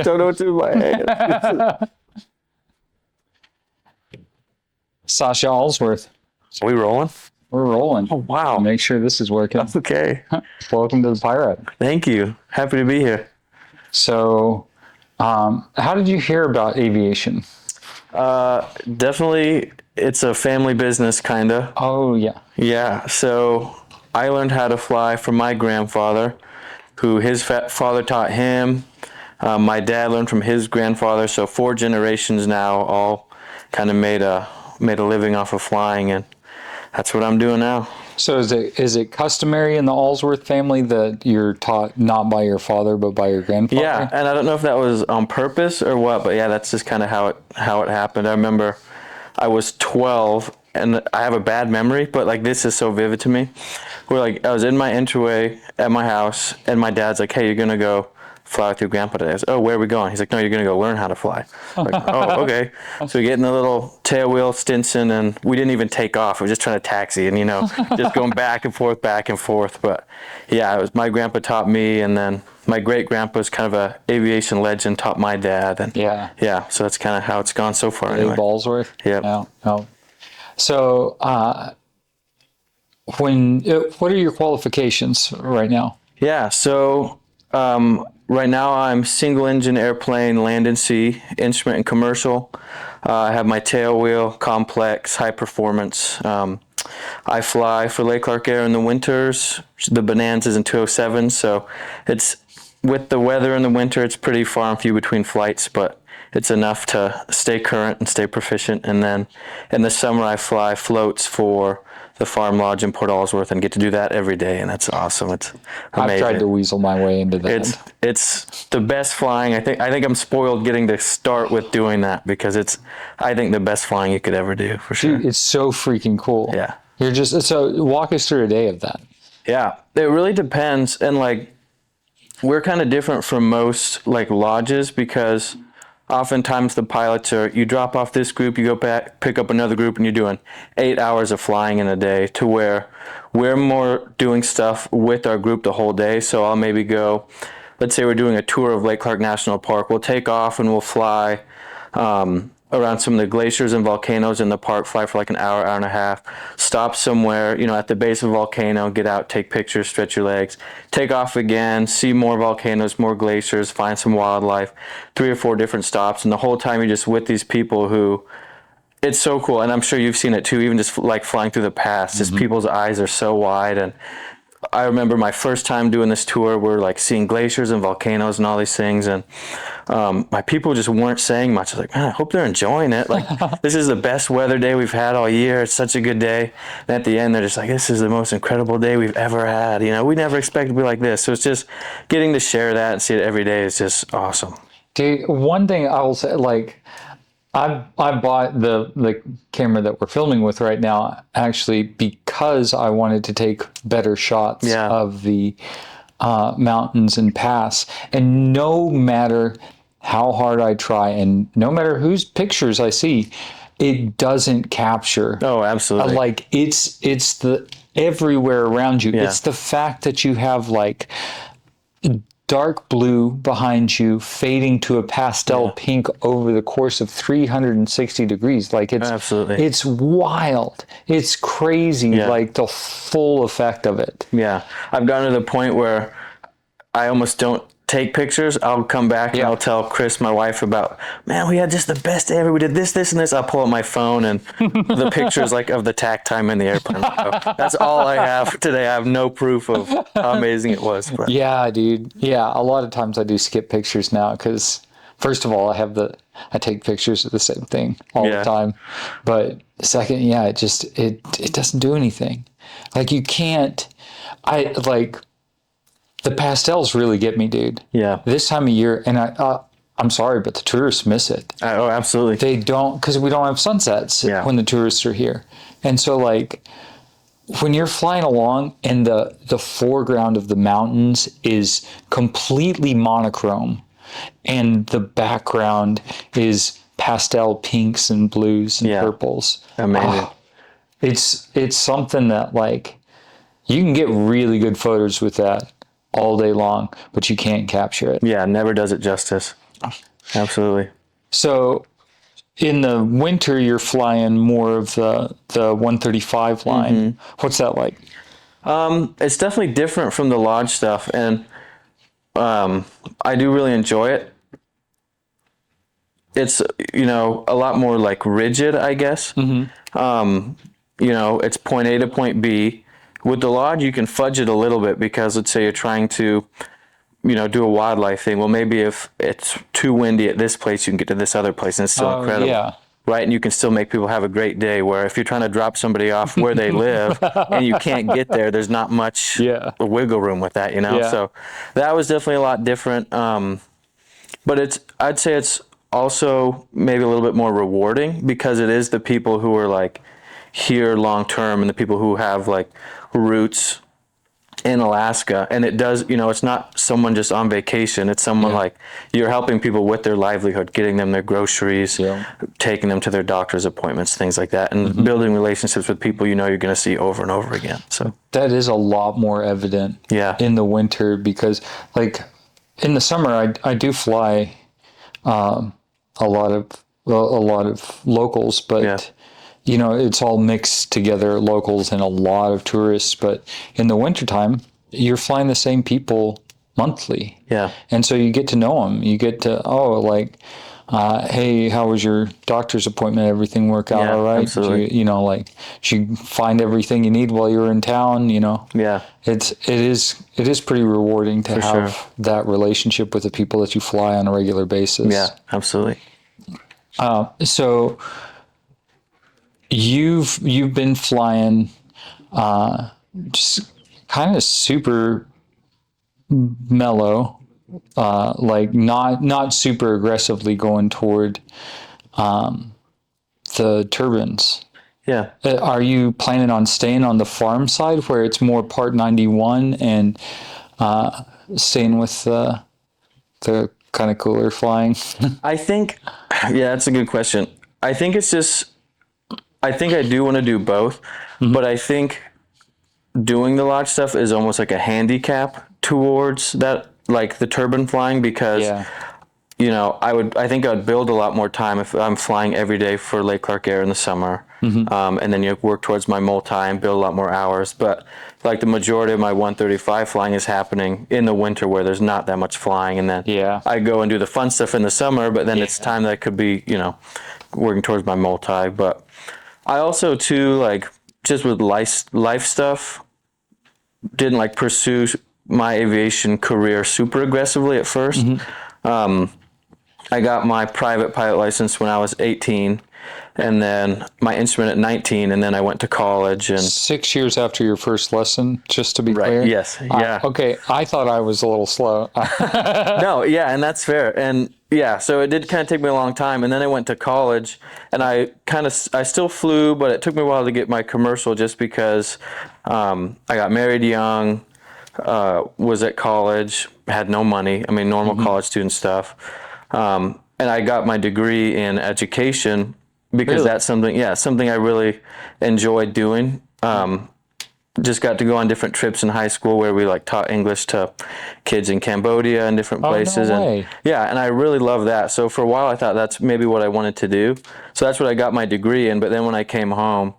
don't know what to do with my hand. Sasha Alsworth. Are we rolling? We're rolling. Oh, wow. Make sure this is working. That's okay. Welcome to the Pirate. Thank you. Happy to be here. So, how did you hear about aviation? Definitely, it's a family business, kind of. Oh, yeah. Yeah, so I learned how to fly from my grandfather, who his father taught him. My dad learned from his grandfather, so 4 generations now all kind of made a living off of flying, and that's what I'm doing now. So is it customary in the Alsworth family that you're taught not by your father but by your grandfather? Yeah, and I don't know if that was on purpose or what, but yeah, that's just kind of how it happened. I remember I was 12, and I have a bad memory, but like this is so vivid to me. I was in my entryway at my house, and my dad's like, "Hey, you're gonna go fly with your grandpa today." I was, "Oh, where are we going?" He's like, "No, you're gonna go learn how to fly." I'm like, "Oh, okay." So we get in the little tailwheel Stinson, and we didn't even take off. We were just trying to taxi, and just going back and forth, back and forth. But yeah, it was my grandpa taught me, and then my great grandpa's kind of a aviation legend, taught my dad, and yeah. So that's kind of how it's gone so far. Anyway. Alsworth. Yeah. No. So, what are your qualifications right now? Yeah. So. Right now, I'm single engine airplane, land and sea, instrument and commercial. I have my tail wheel, complex, high performance. I fly for Lake Clark Air in the winters, the Bonanzas and 207s. So it's with the weather in the winter, it's pretty far and few between flights, but it's enough to stay current and stay proficient. And then in the summer, I fly floats for the farm lodge in Port Alsworth and get to do that every day, and that's awesome. It's amazing. I've tried to weasel my way into that. It's the best flying. I think I'm spoiled getting to start with doing that because it's I think the best flying you could ever do for sure. Dude, it's so freaking cool. Yeah. So walk us through a day of that. Yeah, it really depends, and like we're kind of different from most like lodges because oftentimes the pilots you drop off this group, you go back, pick up another group, and you're doing 8 hours of flying in a day, to where we're more doing stuff with our group the whole day. So I'll maybe go, let's say we're doing a tour of Lake Clark National Park. We'll take off and we'll fly around some of the glaciers and volcanoes in the park, fly for like an hour, hour and a half, stop somewhere, at the base of a volcano, get out, take pictures, stretch your legs, take off again, see more volcanoes, more glaciers, find some wildlife, 3 or 4 different stops. And the whole time you're just with these people who, it's so cool. And I'm sure you've seen it too, even just like flying through the pass, just people's eyes are so wide. And I remember my first time doing this tour, we're like seeing glaciers and volcanoes and all these things, and my people just weren't saying much. I was like, man, I hope they're enjoying it. Like, this is the best weather day we've had all year. It's such a good day. And at the end, they're just like, this is the most incredible day we've ever had. We never expected to be like this. So it's just getting to share that and see it every day is just awesome. Dude, one thing I will say, like, I bought the camera that we're filming with right now actually because I wanted to take better shots of the mountains and pass. And no matter how hard I try and no matter whose pictures I see, it doesn't capture. Oh, absolutely. Like it's the everywhere around you. Yeah. It's the fact that you have like dark blue behind you fading to a pastel pink over the course of 360 degrees. Like it's wild. It's crazy. Like the full effect of it. Yeah. I've gotten to the point where I almost don't take pictures. I'll come back and I'll tell Chris, my wife, about, man, we had just the best day ever. We did this, and this. I'll pull up my phone and the pictures like of the tack time in the airplane. So that's all I have today. I have no proof of how amazing it was. But. Yeah, dude. Yeah, a lot of times I do skip pictures now because, first of all, I take pictures of the same thing all the time. But second, it doesn't do anything. Like you can't. The pastels really get me, dude. Yeah. This time of year, and I'm sorry, but the tourists miss it. Oh, absolutely. They don't, because we don't have sunsets when the tourists are here. And so, like, when you're flying along and the foreground of the mountains is completely monochrome, and the background is pastel pinks and blues and purples. Amazing. It's something that, like, you can get really good photos with that all day long, but you can't capture it. Yeah, never does it justice. Absolutely. So in the winter, you're flying more of the 135 line. What's that like? It's definitely different from the lodge stuff, and I do really enjoy it. It's, a lot more like rigid, I guess. It's point A to point B. With the lodge, you can fudge it a little bit because let's say you're trying to, do a wildlife thing. Well, maybe if it's too windy at this place, you can get to this other place and it's still incredible. Yeah. Right? And you can still make people have a great day, where if you're trying to drop somebody off where they live and you can't get there, there's not much wiggle room with that, Yeah. So that was definitely a lot different. But I'd say it's also maybe a little bit more rewarding because it is the people who are like here long term and the people who have like roots in Alaska, and it does, it's not someone just on vacation. It's someone like you're helping people with their livelihood, getting them their groceries, taking them to their doctor's appointments, things like that, and building relationships with people you're going to see over and over again. So that is a lot more evident in the winter because, like, in the summer, I do fly a lot of locals, but it's all mixed together, locals and a lot of tourists. But in the wintertime, you're flying the same people monthly. Yeah. And so you get to know them. You get to, hey, how was your doctor's appointment? Everything work out all right? Absolutely. Did you find everything you need while you were in town? Yeah. It is pretty rewarding to have that relationship with the people that you fly on a regular basis. Yeah, absolutely. So you've been flying just kind of super mellow, like not super aggressively going toward the turbines. Yeah. Are you planning on staying on the farm side where it's more Part 91 and staying with the kind of cooler flying? I think, that's a good question. I think I do want to do both, but I think doing the lodge stuff is almost like a handicap towards that, like the turbine flying, because I think I'd build a lot more time if I'm flying every day for Lake Clark Air in the summer, and then work towards my multi and build a lot more hours. But like the majority of my 135 flying is happening in the winter where there's not that much flying, and then I go and do the fun stuff in the summer, but then it's time that I could be working towards my multi. But I also too, like, just with life stuff, didn't like pursue my aviation career super aggressively at first. I got my private pilot license when I was 18, and then my instrument at 19, and then I went to college. And 6 years after your first lesson, just to be clear? Yes. Yeah. Okay. I thought I was a little slow. No, yeah, and that's fair. And so it did kind of take me a long time, and then I went to college, and I still flew, but it took me a while to get my commercial just because I got married young, was at college, had no money. I mean, normal college student stuff. And I got my degree in education because that's something I really enjoyed doing. Just got to go on different trips in high school where we like taught English to kids in Cambodia and different places. No way. And I really love that. So for a while I thought that's maybe what I wanted to do. So that's what I got my degree in. But then when I came home,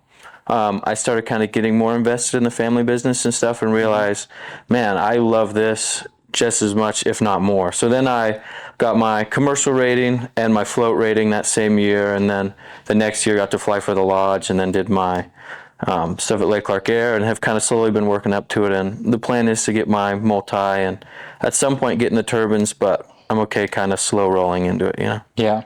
I started kind of getting more invested in the family business and stuff, and realized, man, I love this just as much, if not more. So then I got my commercial rating and my float rating that same year, and then the next year got to fly for the lodge, and then did my stuff at Lake Clark Air, and have kind of slowly been working up to it. And the plan is to get my multi, and at some point getting the turbines, but I'm okay kind of slow rolling into it, Yeah.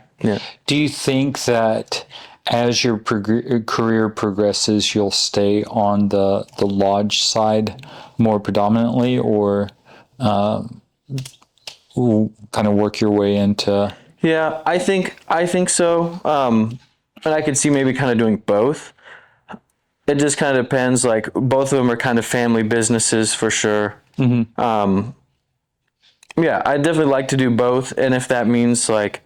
Do you think that as your career progresses, you'll stay on the lodge side more predominantly, or kind of work your way into? Yeah, I think so. And I could see maybe kind of doing both. It just kind of depends. Like, both of them are kind of family businesses for sure. I'd definitely like to do both. And if that means like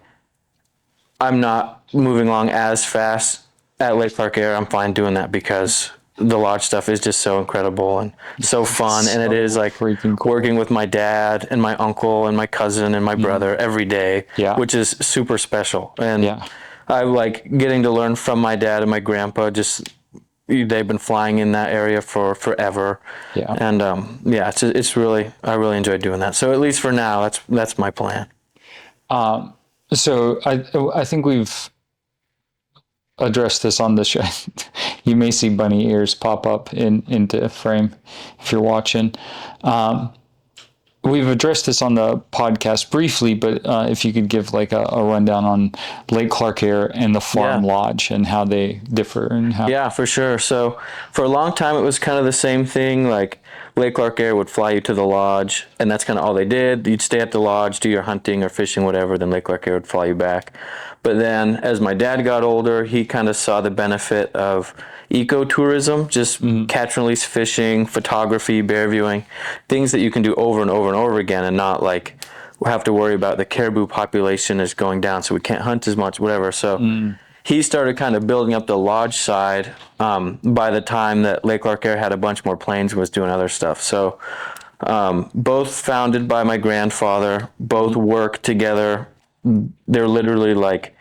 I'm not moving along as fast at Lake Clark Air, I'm fine doing that, because the lodge stuff is just so incredible and so fun. And it is like freaking cool. working with my dad and my uncle and my cousin and my brother every day, which is super special. And I like getting to learn from my dad and my grandpa. Just they've been flying in that area for forever. And it's really, I really enjoy doing that. So at least for now, that's my plan. So I think we've addressed this on the show. You may see bunny ears pop up into frame if you're watching. We've addressed this on the podcast briefly, but if you could give like a rundown on Lake Clark Air and the Farm Lodge and how they differ and how. Yeah, for sure. So for a long time, it was kind of the same thing. Like Lake Clark Air would fly you to the lodge, and that's kind of all they did. You'd stay at the lodge, do your hunting or fishing, whatever, then Lake Clark Air would fly you back. But then as my dad got older, he kind of saw the benefit of ecotourism, just catch and release fishing, photography, bear viewing, things that you can do over and over and over again and not like we have to worry about the caribou population is going down, so we can't hunt as much, whatever. So he started kind of building up the lodge side by the time that Lake Clark Air had a bunch more planes and was doing other stuff. So both founded by my grandfather, both work together. They're literally like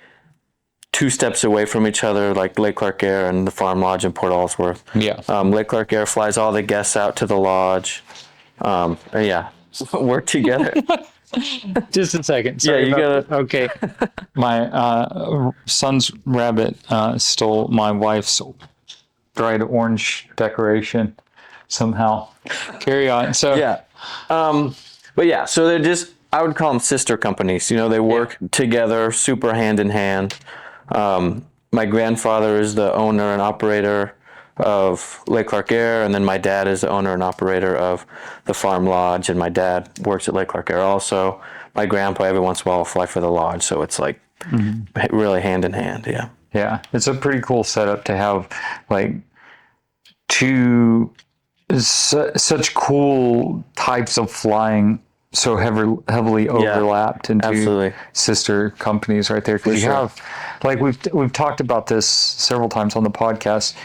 2 steps away from each other, like Lake Clark Air and the Farm Lodge in Port Alsworth. Lake Clark Air flies all the guests out to the lodge. Work together. Just a second. Sorry okay. My son's rabbit stole my wife's dried orange decoration somehow. Carry on. So so they're just, I would call them sister companies. You know, they work together, super hand in hand. My grandfather is the owner and operator of Lake Clark Air, and then my dad is the owner and operator of the Farm Lodge, and my dad works at Lake Clark Air also. My grandpa every once in a while will fly for the lodge, so it's like really hand in hand. Yeah, it's a pretty cool setup to have like two such cool types of flying so heavily overlapped into sister companies right there. Because you have, like we've talked about this several times on the podcast.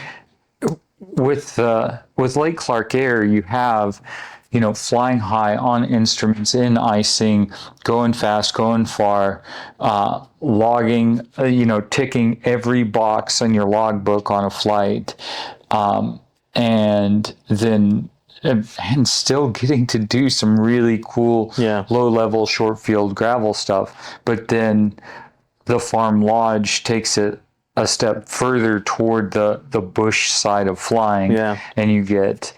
With Lake Clark Air, you have, you know, flying high on instruments, in icing, going fast, going far, logging, ticking every box on your logbook on a flight, and then and still getting to do some really cool low-level short field gravel stuff. But then the Farm Lodge takes it a step further toward the bush side of flying, and you get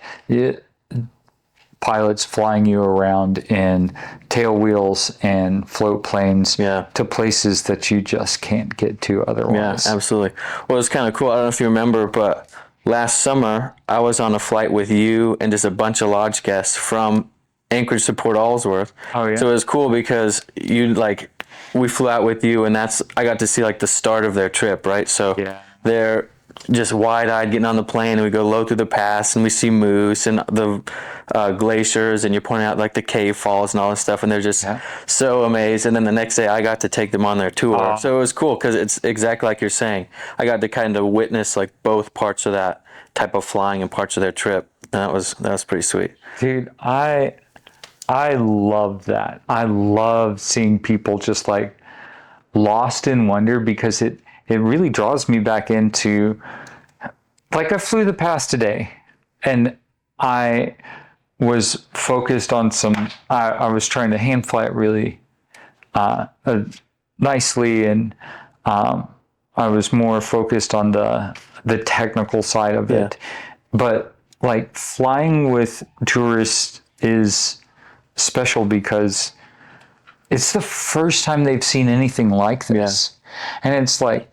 pilots flying you around in tail wheels and float planes to places that you just can't get to otherwise. Yeah, absolutely. Well, it's kind of cool. I don't know if you remember, but last summer I was on a flight with you and just a bunch of lodge guests from Anchorage to Port Alsworth. So it was cool because we flew out with you, and I got to see like the start of their trip, right? So they're just wide-eyed getting on the plane, and we go low through the pass, and we see moose and the glaciers, and you're pointing out like the cave falls and all this stuff, and they're just so amazed. And then the next day I got to take them on their tour. So it was cool because it's exactly like you're saying. I got to kind of witness like both parts of that type of flying and parts of their trip. And that was pretty sweet. Dude, I love that. I love seeing people just like lost in wonder, because it really draws me back into, like, I flew the pass today and I was focused on I was trying to hand fly it really nicely, and I was more focused on the technical side of it. But like flying with tourists is special because it's the first time they've seen anything like this. And it's like,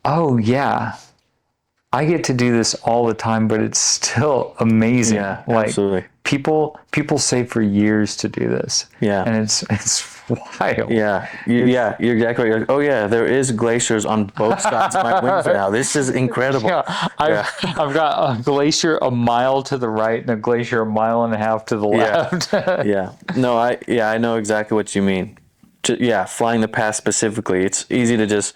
oh yeah, I get to do this all the time, but it's still amazing. Like, absolutely. People save for years to do this. And it's wild. You're exactly right. Like, oh yeah, there is glaciers on both sides of my wings now. This is incredible. I've got a glacier a mile to the right and a glacier a mile and a half to the left. No, I know exactly what you mean. Flying the pass specifically, it's easy to just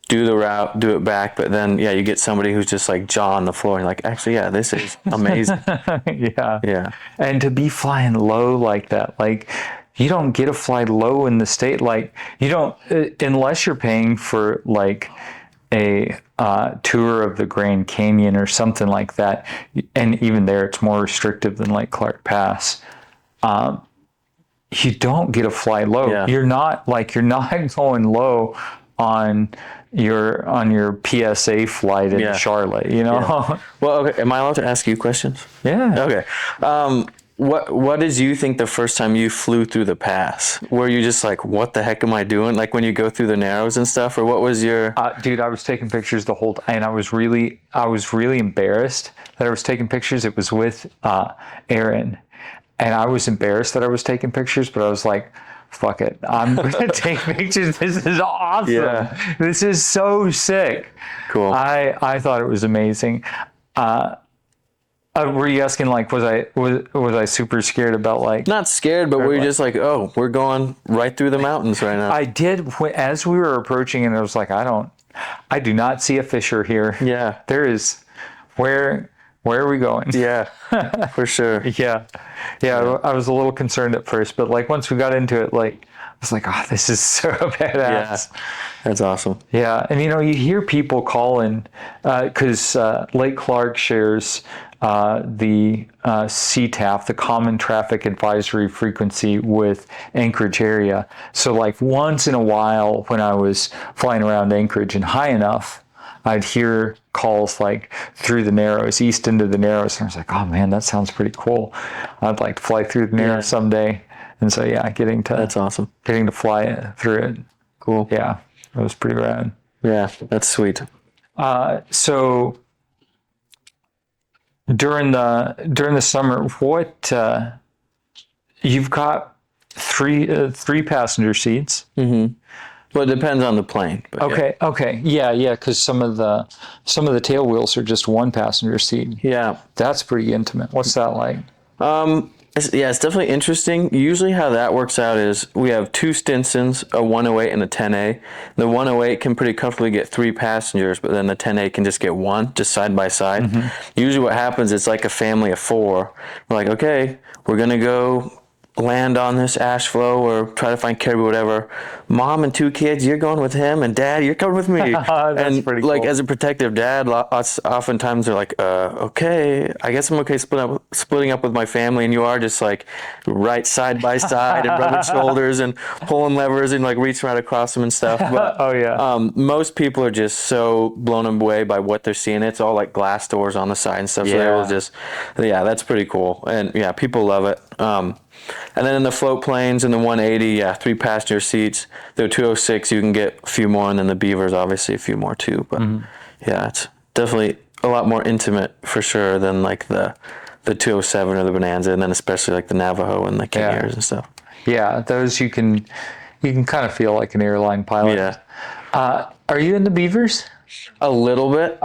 do the route, do it back, but then you get somebody who's just like jaw on the floor and you're like, actually, yeah, this is amazing. Yeah. Yeah. And to be flying low like that, like you don't get to fly low in the state. Like you don't, unless you're paying for like a tour of the Grand Canyon or something like that. And even there, it's more restrictive than like Clark Pass. You don't get to fly low. Yeah. You're not going low on your PSA flight in Charlotte, you know? Yeah. Well, okay. Am I allowed to ask you questions? Yeah. Okay. What did you think the first time you flew through the pass? Were you just like, what the heck am I doing? Like when you go through the Narrows and stuff, or what was your? Dude, I was taking pictures the whole time, and I was really embarrassed that I was taking pictures. It was with Aaron, and I was embarrassed that I was taking pictures, but I was like, fuck it, I'm gonna take pictures. This is awesome. Yeah. This is so sick. Cool. I thought it was amazing. Were you asking like, was I super scared about like? Not scared, but were you just like, oh, we're going right through the mountains right now? I did as we were approaching, and I was like, I do not see a fissure here. Yeah. There is. Where are we going? Yeah, for sure. Yeah. I was a little concerned at first, but like once we got into it, like I was like, oh, this is so badass. Yeah, that's awesome. Yeah, and you hear people calling because Lake Clark shares the CTAF, the Common Traffic Advisory Frequency, with Anchorage area. So like once in a while when I was flying around Anchorage and high enough, I'd hear calls like through the Narrows, east into the Narrows. And I was like, oh man, that sounds pretty cool. I'd like to fly through the Narrows someday. And so, that's awesome. Getting to fly through it. Cool. Yeah, it was pretty rad. Yeah, that's sweet. So during the summer, what you've got three passenger seats. Mm-hmm. Well, it depends on the plane. But Okay. Yeah, because some of the tail wheels are just one passenger seat. Yeah. That's pretty intimate. What's that like? It's definitely interesting. Usually how that works out is we have two Stinsons, a 108 and a 10A. The 108 can pretty comfortably get 3 passengers, but then the 10A can just get 1, just side by side. Mm-hmm. Usually what happens, it's like a family of 4. We're like, okay, we're going to go land on this ash flow or try to find caribou, whatever. Mom and 2 kids, you're going with him, and Dad, you're coming with me. That's and pretty like cool. as a protective dad, oftentimes they're like, okay, I guess I'm okay splitting up with my family, and you are just like right side by side and rubbing shoulders and pulling levers and like reaching right across them and stuff. But most people are just so blown away by what they're seeing. It's all like glass doors on the side and stuff. So they will just, that's pretty cool. And people love it. And then in the float planes and the 180, 3 passenger seats. The 206, you can get a few more, and then the Beavers, obviously, a few more too. But it's definitely a lot more intimate for sure than like the 207 or the Bonanza, and then especially like the Navajo and the King Airs and stuff. Yeah, those you can kind of feel like an airline pilot. Yeah. Are you in the Beavers? A little bit.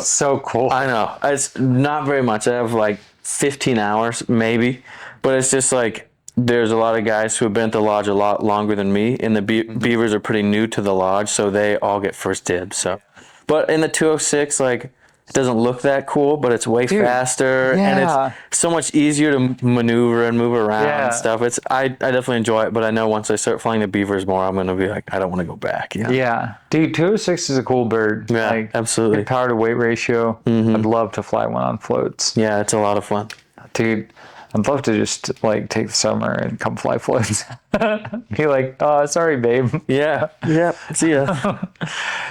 So cool. I know. It's not very much. I have like 15 hours maybe, but it's just like there's a lot of guys who have been at the lodge a lot longer than me, and the Beavers are pretty new to the lodge, so they all get first dibs. So, but in the 206, like it doesn't look that cool, but it's way faster and it's so much easier to maneuver and move around and stuff. I definitely enjoy it, but I know once I start flying the Beavers more, I'm gonna be like, I don't want to go back. Yeah, dude, 206 is a cool bird. Yeah, like, absolutely. Good power to weight ratio. I'd love to fly one on floats. Yeah, it's a lot of fun, dude. I'd love to just like take the summer and come fly floats. Be like, oh, sorry, babe. Yeah. See ya.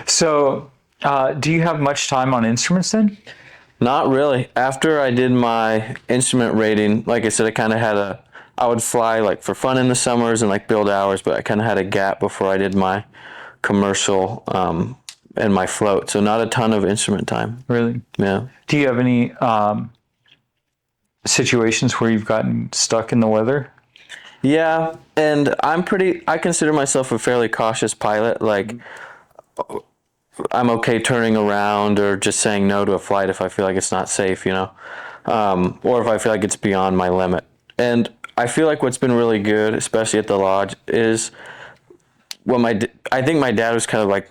So, do you have much time on instruments then? Not really. After I did my instrument rating, like I said, I would fly like for fun in the summers and like build hours, but I kind of had a gap before I did my commercial and my float. So not a ton of instrument time. Really? Yeah. Do you have any situations where you've gotten stuck in the weather? Yeah, and I consider myself a fairly cautious pilot. Like, I'm okay turning around or just saying no to a flight if I feel like it's not safe, or if I feel like it's beyond my limit. And I feel like what's been really good, especially at the lodge, is I think my dad was kind of like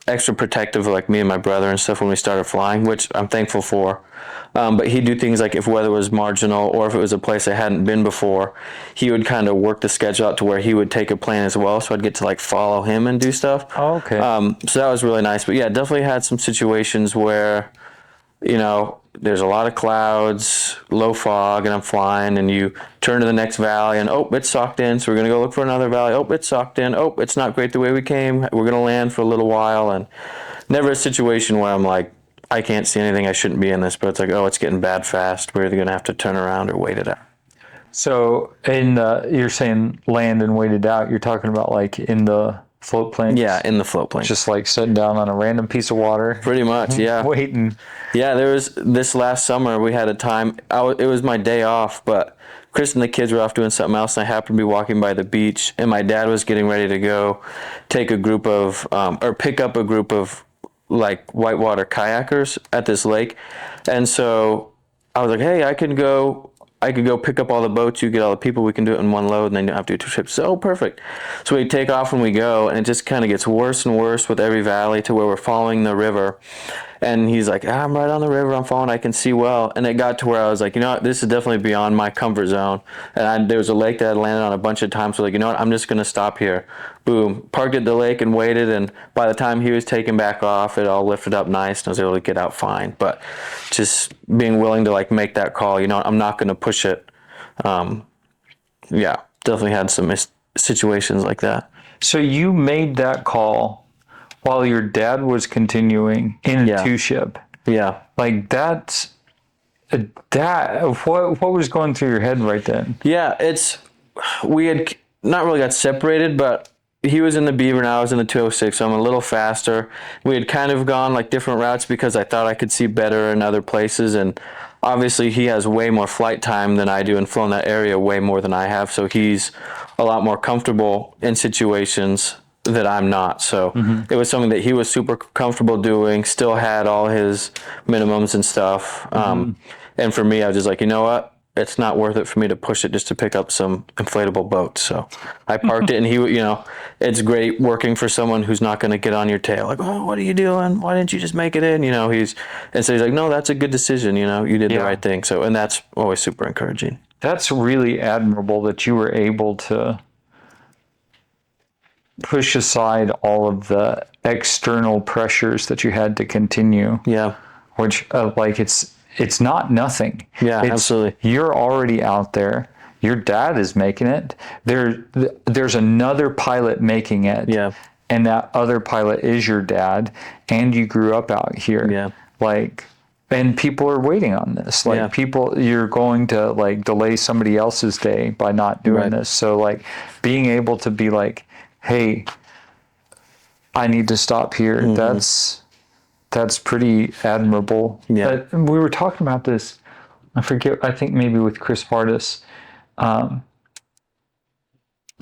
extra protective, like me and my brother and stuff, when we started flying, which I'm thankful for. But he'd do things like if weather was marginal or if it was a place I hadn't been before, he would kind of work the schedule out to where he would take a plane as well. So I'd get to like follow him and do stuff. Oh, okay. So that was really nice. But yeah, definitely had some situations where, there's a lot of clouds, low fog, and I'm flying, and you turn to the next valley, and it's socked in, so we're going to go look for another valley. It's socked in. It's not great the way we came. We're going to land for a little while, and never a situation where I'm like, I can't see anything, I shouldn't be in this, but it's like, it's getting bad fast. We're either going to have to turn around or wait it out. So you're saying land and wait it out, you're talking about like in the float plane? Yeah, in the float plane. Just like sitting down on a random piece of water. Pretty much, yeah. Waiting. Yeah, there was this last summer, we had a time, it was my day off, but Chris and the kids were off doing something else, and I happened to be walking by the beach, and my dad was getting ready to go take a group of, or pick up a group of like whitewater kayakers at this lake. And so I was like, hey, I could go pick up all the boats, you get all the people, we can do it in one load, and then you don't have to do 2 trips. So perfect. So we take off and we go, and it just kind of gets worse and worse with every valley to where we're following the river. And he's like, I'm right on the river, I'm following, I can see well. And it got to where I was like, this is definitely beyond my comfort zone. And there was a lake that I landed on a bunch of times, so like, I'm just going to stop here. Boom, parked at the lake and waited, and by the time he was taken back off, it all lifted up nice, and I was able to get out fine. But just being willing to like make that call, I'm not going to push it. Yeah, definitely had some situations like that. So you made that call while your dad was continuing in a two-ship. Yeah. Like what was going through your head right then? Yeah, we had not really got separated, but he was in the Beaver and I was in the 206, so I'm a little faster. We had kind of gone like different routes because I thought I could see better in other places, and obviously he has way more flight time than I do and flown that area way more than I have, so he's a lot more comfortable in situations that I'm not. So it was something that he was super comfortable doing, still had all his minimums and stuff. And for me, I was just like, you know what? It's not worth it for me to push it just to pick up some inflatable boats. So I parked it, and he, it's great working for someone who's not going to get on your tail. Like, what are you doing? Why didn't you just make it in? So he's like, no, that's a good decision. You did the right thing. So, and that's always super encouraging. That's really admirable that you were able to push aside all of the external pressures that you had to continue. Yeah. Which it's not nothing. Yeah, absolutely. You're already out there. Your dad is making it. There's another pilot making it. Yeah. And that other pilot is your dad, and you grew up out here. Yeah. And people are waiting on this. You're going to delay somebody else's day by not doing this. So being able to be like, hey, I need to stop here. That's pretty admirable. Yeah. We were talking about this, I think maybe with Chris Vardis.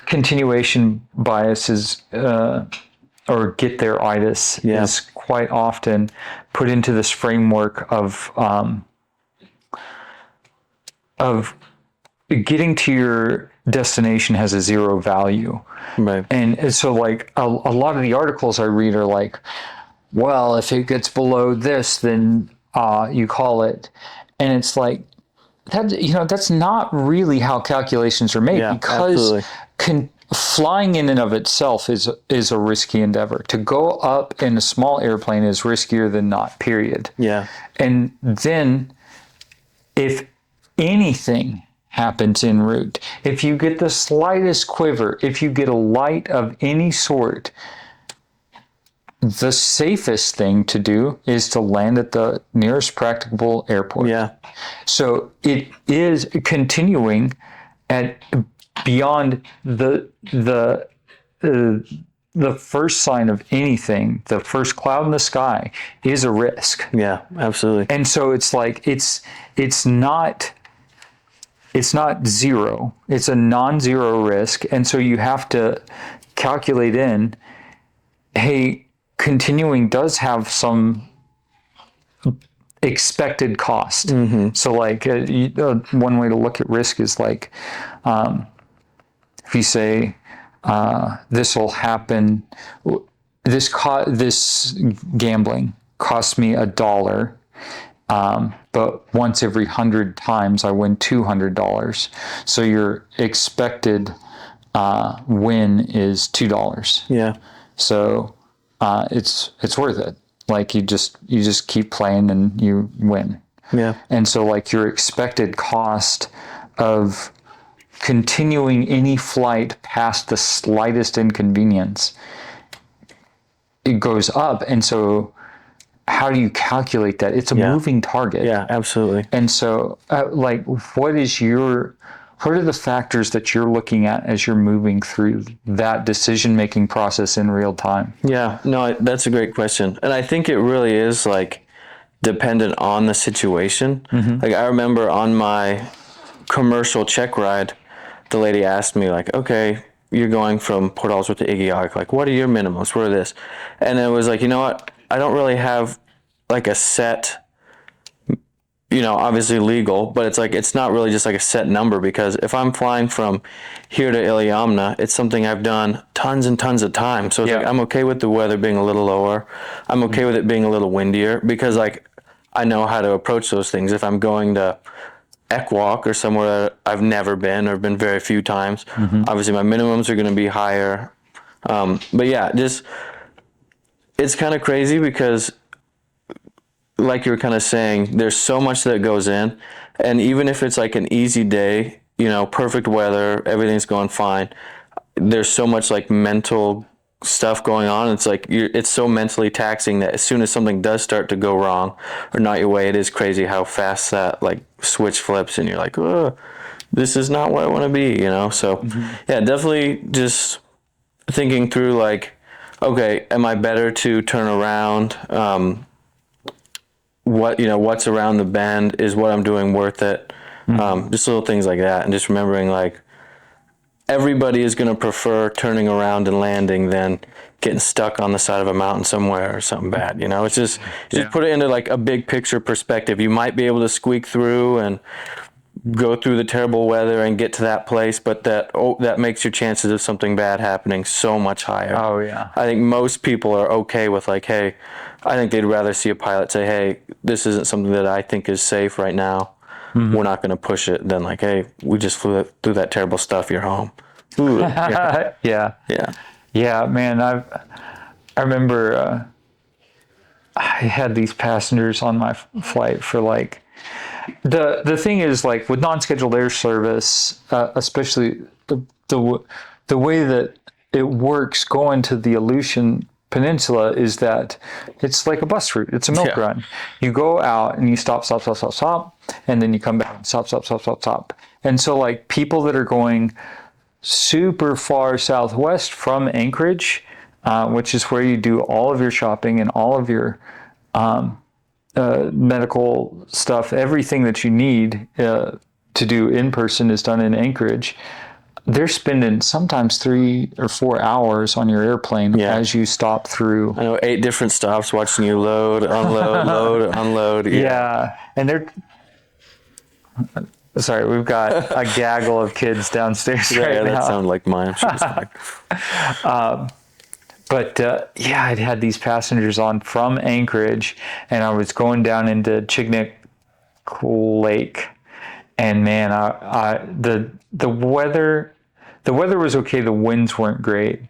Continuation biases or get there-itis is quite often put into this framework of getting to your destination has a zero value. Right. And so a lot of the articles I read are like, well, if it gets below this, then you call it. And it's like, that's not really how calculations are made, because flying in and of itself is a risky endeavor. To go up in a small airplane is riskier than not, period. Yeah. And then if anything happens en route, if you get the slightest quiver, if you get a light of any sort, the safest thing to do is to land at the nearest practicable airport. Yeah. So it is continuing at beyond the first sign of anything, the first cloud in the sky is a risk. Yeah, absolutely. And so it's like it's not zero. It's a non-zero risk, and so you have to calculate in, hey, continuing does have some expected cost. So one way to look at risk is if you say this will happen, this gambling cost me $1. But once every 100 times I win $200. So your expected win is $2. Yeah. So it's worth it. Like you just keep playing and you win. Yeah. And so like your expected cost of continuing any flight past the slightest inconvenience, it goes up. And so how do you calculate that? It's a moving target. Yeah, absolutely. And so like what are the factors that you're looking at as you're moving through that decision-making process in real time? Yeah, no, that's a great question. And I think it really is like dependent on the situation. Like I remember on my commercial check ride, the lady asked me like, okay, you're going from Port Alsworth to Igiak. Like, what are your minimums? What are this? And it was like, you know what? I don't really have like a set, obviously legal, but it's like, it's not really just like a set number, because if I'm flying from here to Iliamna, it's something I've done tons and tons of times. So it's like, I'm okay with the weather being a little lower. I'm okay with it being a little windier, because like, I know how to approach those things. If I'm going to Ekwok or somewhere that I've never been or been very few times, obviously my minimums are going to be higher. But yeah, just, it's kind of crazy because like you were kind of saying, there's so much that goes in, and even if it's like an easy day, perfect weather, everything's going fine, there's so much like mental stuff going on. It's like it's so mentally taxing that as soon as something does start to go wrong or not your way, it is crazy how fast that like switch flips, and you're like, oh, this is not where I want to be, So yeah, definitely just thinking through like, okay, am I better to turn around? What's around the bend? Is what I'm doing worth it? Just little things like that, and just remembering like everybody is going to prefer turning around and landing than getting stuck on the side of a mountain somewhere or something bad. It's just put it into like a big picture perspective. You might be able to squeak through and go through the terrible weather and get to that place, but that makes your chances of something bad happening so much higher. Oh yeah. I think most people are okay with like, hey, I think they'd rather see a pilot say, hey, this isn't something that I think is safe right now. We're not going to push it. Than like, hey, we just flew through that terrible stuff. You're home. Ooh, yeah, man. I remember I had these passengers on my flight for like, the thing is like with non-scheduled air service, especially the way that it works going to the Aleutian Peninsula is that it's like a bus route. It's a milk run. You go out and you stop, and then you come back and stop. And so like people that are going super far southwest from Anchorage, which is where you do all of your shopping and all of your medical stuff, everything that you need to do in person is done in Anchorage. They're spending sometimes 3 or 4 hours on your airplane as you stop through. I know 8 different stops watching you load, unload, load, unload. Yeah. And they're, sorry, we've got a gaggle of kids downstairs right now. That sounded like mine. I'm sure it's fine. But I'd had these passengers on from Anchorage, and I was going down into Chignik Lake, and man, the weather was okay. The winds weren't great.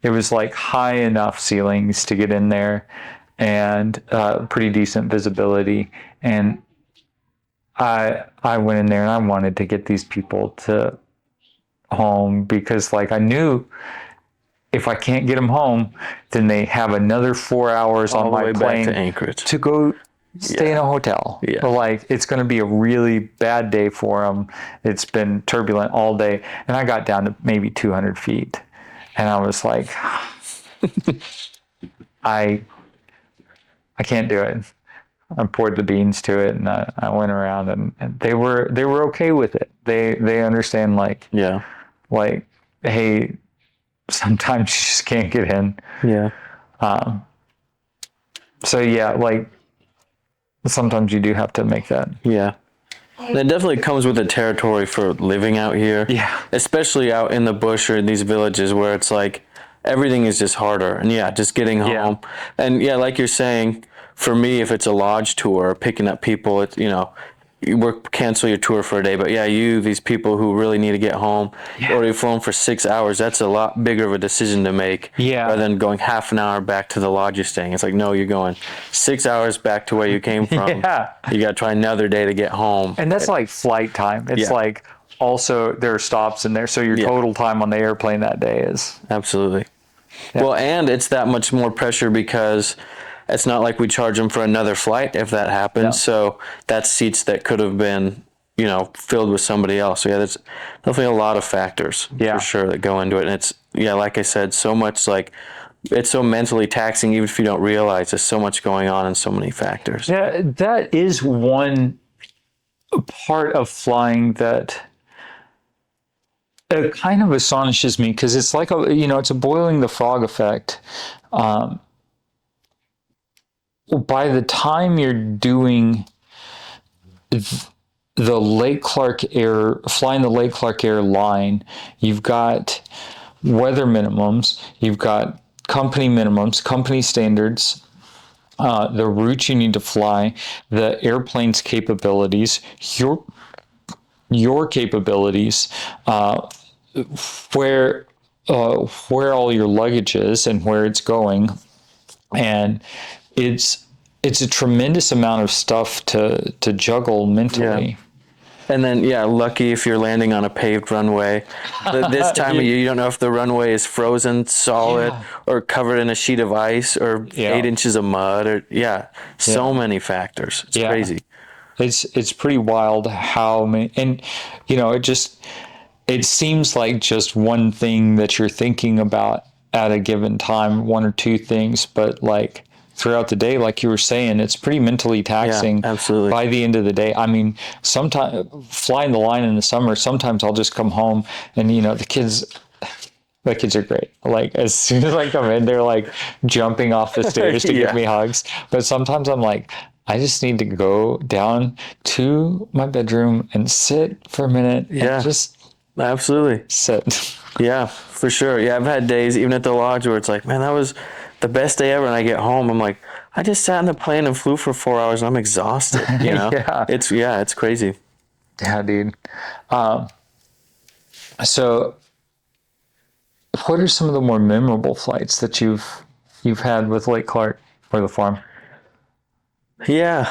It was like high enough ceilings to get in there, and pretty decent visibility. And I went in there and I wanted to get these people to home, because like I knew if I can't get them home, then they have another 4 hours on my plane back to Anchorage to go stay in a hotel. Yeah. Like it's going to be a really bad day for them. It's been turbulent all day. And I got down to maybe 200 feet. And I was like, I can't do it. I poured the beans to it, and I went around, and they were okay with it. They understand like, hey, sometimes you just can't get in. Yeah. So yeah, like sometimes you do have to make that. Yeah. That definitely comes with the territory for living out here. Yeah. Especially out in the bush or in these villages where it's like everything is just harder. And just getting home. And like you're saying, for me, if it's a lodge tour, picking up people, it's, you cancel your tour for a day, but these people who really need to get home, or you've flown for 6 hours, that's a lot bigger of a decision to make rather than going half an hour back to the lodge you're staying. It's like, no, you're going 6 hours back to where you came from. You got to try another day to get home. And that's like flight time. It's like also there are stops in there. So your total time on the airplane that day is. Absolutely. Well, and it's that much more pressure because it's not like we charge them for another flight if that happens. So that's seats that could have been, filled with somebody else. So there's definitely a lot of factors for sure that go into it. And it's, like I said, so much it's so mentally taxing, even if you don't realize there's so much going on and so many factors. Yeah, that is one part of flying that it kind of astonishes me because it's like it's a boiling the frog effect. By the time you're doing the Lake Clark Air, flying the Lake Clark Air line, you've got weather minimums, you've got company minimums, company standards, the routes you need to fly, the airplane's capabilities, your capabilities, where all your luggage is and where it's going, and it's a tremendous amount of stuff to juggle mentally. And then, lucky if you're landing on a paved runway. This time of year, you don't know if the runway is frozen solid or covered in a sheet of ice or 8 inches of mud or so many factors. It's crazy. It's pretty wild how many, and it seems like just one thing that you're thinking about at a given time, one or two things, but like throughout the day, like you were saying, it's pretty mentally taxing. Yeah, absolutely. By the end of the day. I mean, sometimes flying the line in the summer, sometimes I'll just come home and, the kids are great. Like as soon as I come in, they're like jumping off the stairs to give me hugs. But sometimes I'm like, I just need to go down to my bedroom and sit for a minute and just absolutely sit. Yeah, for sure. Yeah, I've had days even at the lodge where it's like, man, that was the best day ever. And I get home, I'm like, I just sat in the plane and flew for 4 hours and I'm exhausted. It's crazy. Yeah, dude. So what are some of the more memorable flights that you've had with Lake Clark or the farm? Yeah.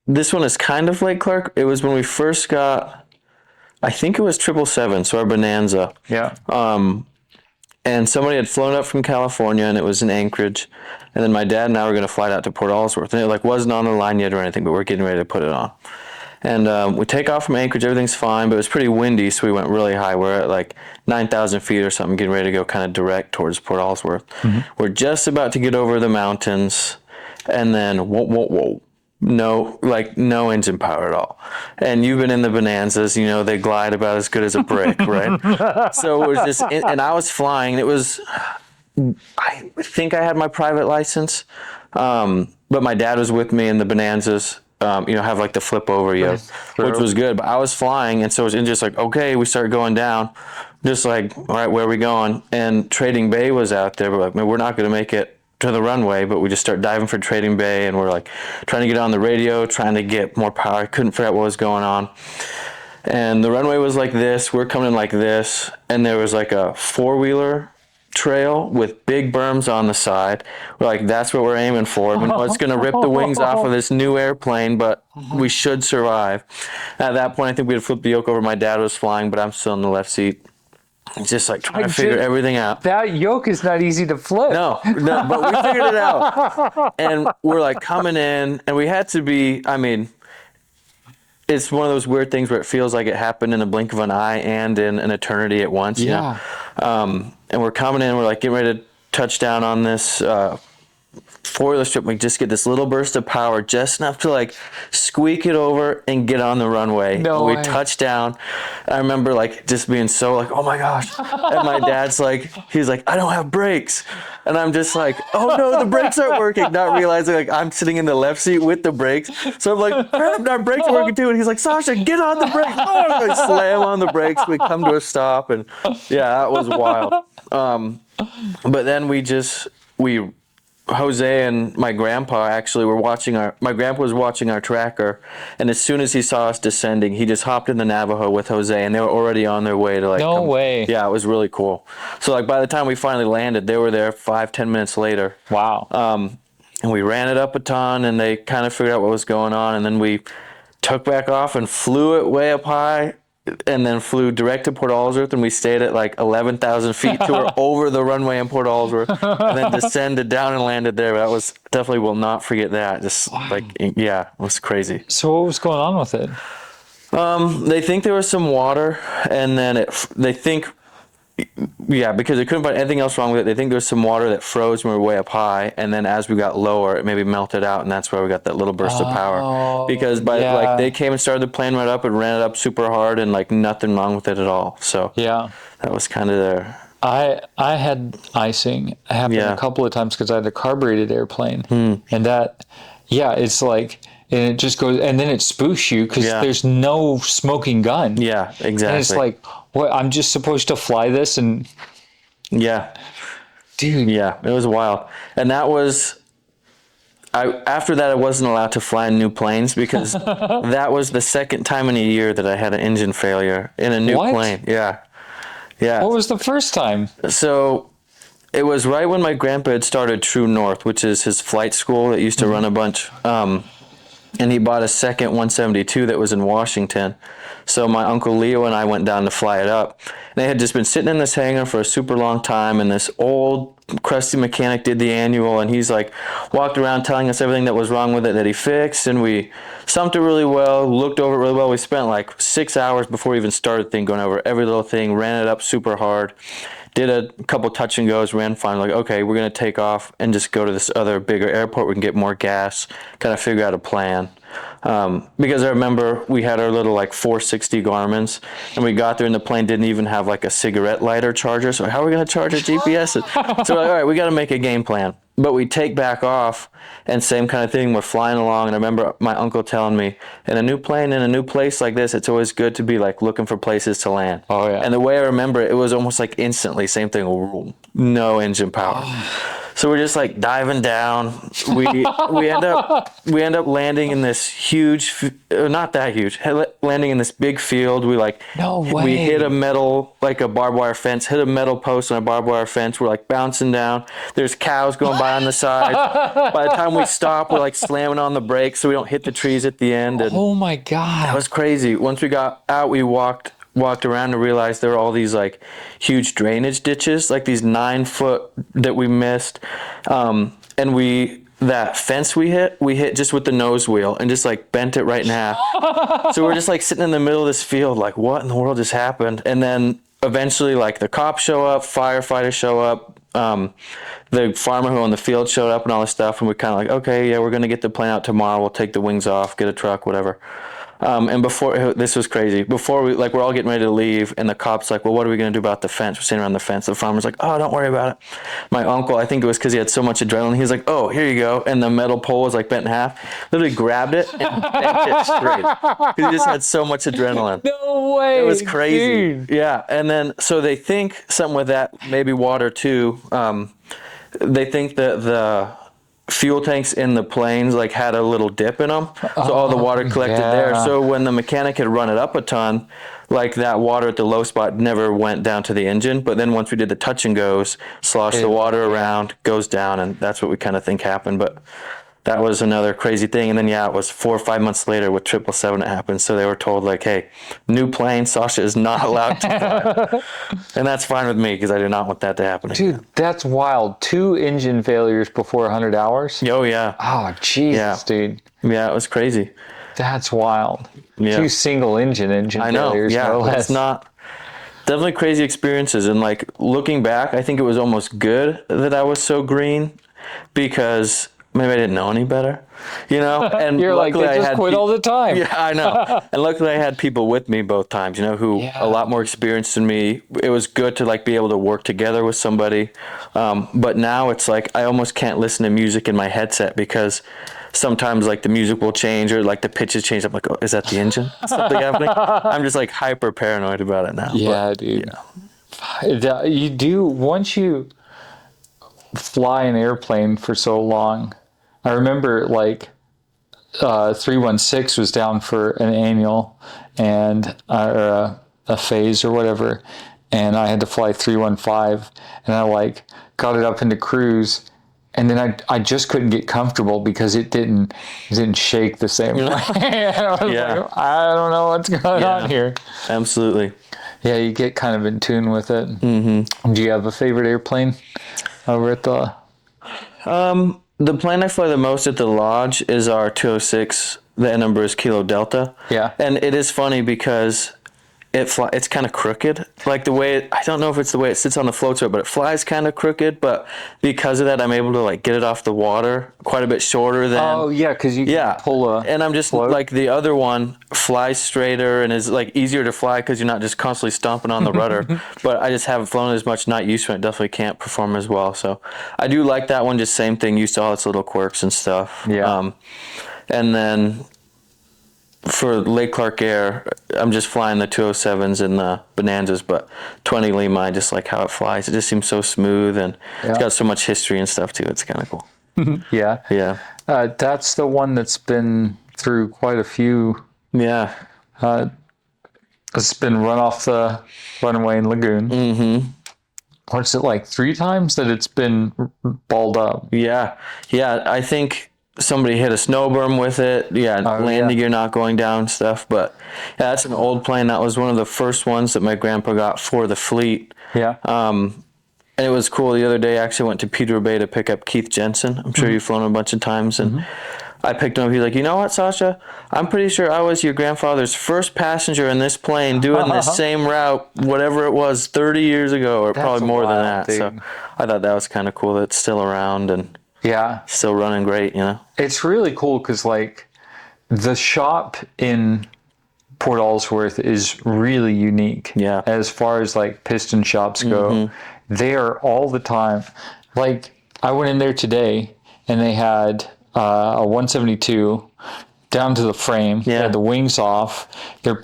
This one is kind of Lake Clark. It was when we first got, I think it was 777, so our Bonanza. Yeah. And somebody had flown up from California, and it was in Anchorage. And then my dad and I were going to fly out to Port Alsworth. And it wasn't on the line yet or anything, but we're getting ready to put it on. And we take off from Anchorage, everything's fine, but it was pretty windy, so we went really high. We're at 9,000 feet or something, getting ready to go kind of direct towards Port Alsworth. Mm-hmm. We're just about to get over the mountains, and then whoa. No engine power at all. And you've been in the Bonanzas, they glide about as good as a brick, right? So it was just, and I was flying, I think I had my private license, but my dad was with me in the Bonanzas, have the flip over, which was good. But I was flying, and so it was just okay, we start going down, just all right, where are we going? And Trading Bay was out there. We're like, man, we're not going to make it to the runway, but we just start diving for Trading Bay, and we're trying to get on the radio, trying to get more power. I couldn't figure out what was going on. And the runway was like this, we're coming in like this, and there was a four-wheeler trail with big berms on the side. We're that's what we're aiming for. We know it's going to rip the wings off of this new airplane, but we should survive. At that point, I think we had flipped the yoke over. My dad was flying, but I'm still in the left seat. Just trying to figure everything out. That yoke is not easy to flip. No, but we figured it out. And we're coming in, and we had to be, it's one of those weird things where it feels like it happened in a blink of an eye and in an eternity at once. And we're coming in, we're getting ready to touch down on this 4-wheeler strip. We just get this little burst of power, just enough to like squeak it over and get on the runway. No and we way. touched down. I remember like just being so like, oh my gosh. And my dad's like, he's like, I don't have brakes. And I'm just like, oh no, the brakes aren't working. Not realizing like I'm sitting in the left seat with the brakes. So I'm like, crap, our brakes are working too. And he's like, Sasha, get on the brakes. Oh, I slam on the brakes. We come to a stop. And yeah, that was wild. But then Jose and my grandpa actually were my grandpa was watching our tracker, and as soon as he saw us descending, he just hopped in the Navajo with Jose, and they were already on their way to like No way. Yeah, it was really cool. So like by the time we finally landed, they were there 5-10 minutes later. Wow. And we ran it up a ton, and they kind of figured out what was going on, and then we took back off and flew it way up high, and then flew direct to Port Alsworth, and we stayed at like 11,000 feet to or over the runway in Port Alsworth, and then descended down and landed there. That was definitely, will not forget that. Just like, yeah, it was crazy. So what was going on with it? They think there was some water, and then they think, yeah, because they couldn't find anything else wrong with it. They think there was some water that froze when we were way up high, and then as we got lower, it maybe melted out, and that's where we got that little burst of power. Because like they came and started the plane right up and ran it up super hard, and like nothing wrong with it at all. So Yeah. that was kind of their. I had icing happen a couple of times because I had a carbureted airplane, and that, it's like, and it just goes, and then it spoofs you because there's no smoking gun. Yeah, exactly. And it's like, what? I'm just supposed to fly this, and dude, yeah, it was wild, and that was. After that, I wasn't allowed to fly in new planes because that was the second time in a year that I had an engine failure in a new plane. Yeah. What was the first time? So it was right when my grandpa had started True North, which is his flight school that used to run a bunch. And he bought a second 172 that was in Washington. So my Uncle Leo and I went down to fly it up. And they had just been sitting in this hangar for a super long time, and this old crusty mechanic did the annual, and he's like walked around telling us everything that was wrong with it that he fixed, and we sumped it really well, looked over it really well. We spent like 6 hours before we even started the thing going over every little thing, ran it up super hard. Did a couple touch and goes, ran fine. Like, okay, we're going to take off and just go to this other bigger airport. We can get more gas, kind of figure out a plan. Because I remember we had our little like 460 Garmin's, and we got there and the plane didn't even have like a cigarette lighter charger. So how are we going to charge our GPS? So we're like, all right, we got to make a game plan. But we take back off, and same kind of thing. We're flying along, and I remember my uncle telling me, in a new plane, in a new place like this, it's always good to be like looking for places to land. Oh yeah. And the way I remember it, it was almost like instantly, same thing, no engine power. So we're just like diving down. We end up landing in this huge, not that huge, landing in this big field. We like, no way. We hit a metal, like a barbed wire fence, hit a metal post on a barbed wire fence. We're like bouncing down. There's cows going by on the side. By the time we stop, we're like slamming on the brakes so we don't hit the trees at the end. And oh my God. that was crazy. Once we got out, we walked around and realized there were all these like huge drainage ditches, like these 9-foot that we missed. And that fence we hit just with the nose wheel and just like bent it right in half. So we're just like sitting in the middle of this field, like what in the world just happened? And then eventually like the cops show up, firefighters show up, the farmer who owned the field showed up and all this stuff. And we're kind of like, okay, yeah, we're going to get the plane out tomorrow. We'll take the wings off, get a truck, whatever. And before, this was crazy, before we're all getting ready to leave, and the cop's like, well, what are we going to do about the fence? We're sitting around the fence. The farmer's like, oh, don't worry about it. My uncle, I think it was because he had so much adrenaline, he was like, oh, here you go. And the metal pole was like bent in half. Literally grabbed it and bent it straight. Because he just had so much adrenaline. No way. It was crazy. Dude. Yeah. And then, so they think something with that, maybe water too. They think that the fuel tanks in the planes like had a little dip in them, so all the water collected there. So when the mechanic had run it up a ton, like that water at the low spot never went down to the engine. But then once we did the touch and goes, slosh the water around, goes down, and that's what we kind of think happened. But that was another crazy thing. And then it was 4 or 5 months later with 777 it happened. So they were told like, hey, new plane, Sasha is not allowed to fly. And that's fine with me because I do not want that to happen again. Dude, that's wild. 2 engine failures before 100 hours? Oh, yeah. Oh, Jesus, dude. Yeah, it was crazy. That's wild. Yeah. 2 single engine I know, failures, yeah, no less. It's not... Definitely crazy experiences. And like looking back, I think it was almost good that I was so green, because maybe I didn't know any better, you know? And You're like, luckily they just quit all the time. Yeah, I know. And luckily I had people with me both times, you know, who a lot more experienced than me. It was good to like be able to work together with somebody. But now it's like I almost can't listen to music in my headset because sometimes like the music will change or like the pitches change. I'm like, oh, is that the engine? Something happening? I'm just like hyper paranoid about it now. Yeah, but, dude. You do, once you fly an airplane for so long. I remember like 316 was down for an annual and or a phase or whatever, and I had to fly 315, and I like got it up into cruise, and then I just couldn't get comfortable because it didn't shake the same way. I was like, I don't know what's going on here. Absolutely. Yeah, you get kind of in tune with it. Mm-hmm. Do you have a favorite airplane over at the? The plane I fly the most at the lodge is our 206. The number is Kilo Delta. Yeah. And it is funny because it's kind of crooked. Like the way I don't know if it's the way it sits on the floats, but it flies kind of crooked. But because of that, I'm able to like get it off the water quite a bit shorter than. Oh yeah, because you can pull a. And I'm just float. like the other one flies straighter and is like easier to fly because you're not just constantly stomping on the rudder. But I just haven't flown as much, not used to it. Definitely can't perform as well. So I do like that one. Just same thing, used to all its little quirks and stuff. Yeah. And then for Lake Clark Air, I'm just flying the 207s and the Bonanzas, but 20 Lima, I just like how it flies. It just seems so smooth, and it's got so much history and stuff too. It's kind of cool. Yeah. Yeah. That's the one that's been through quite a few. Yeah. It's been run off the runway in Lagoon. Mm-hmm. What's it like 3 times that it's been balled up? Yeah. Yeah. I think somebody hit a snow berm with it. Yeah. Landing gear not going down stuff. But yeah, that's an old plane. That was one of the first ones that my grandpa got for the fleet. Yeah. And it was cool. The other day, I actually went to Peter Bay to pick up Keith Jensen. I'm sure you've flown a bunch of times. And I picked him up. He's like, you know what, Sasha? I'm pretty sure I was your grandfather's first passenger in this plane doing this same route, whatever it was, 30 years ago, or probably more than that. Dude. So I thought that was kind of cool that it's still around and still running great, you know? It's really cool because, like, the shop in Port Alsworth is really unique. Yeah. As far as, like, piston shops go. They are all the time. Like, I went in there today, and they had a 172 down to the frame. They had the wings off. They're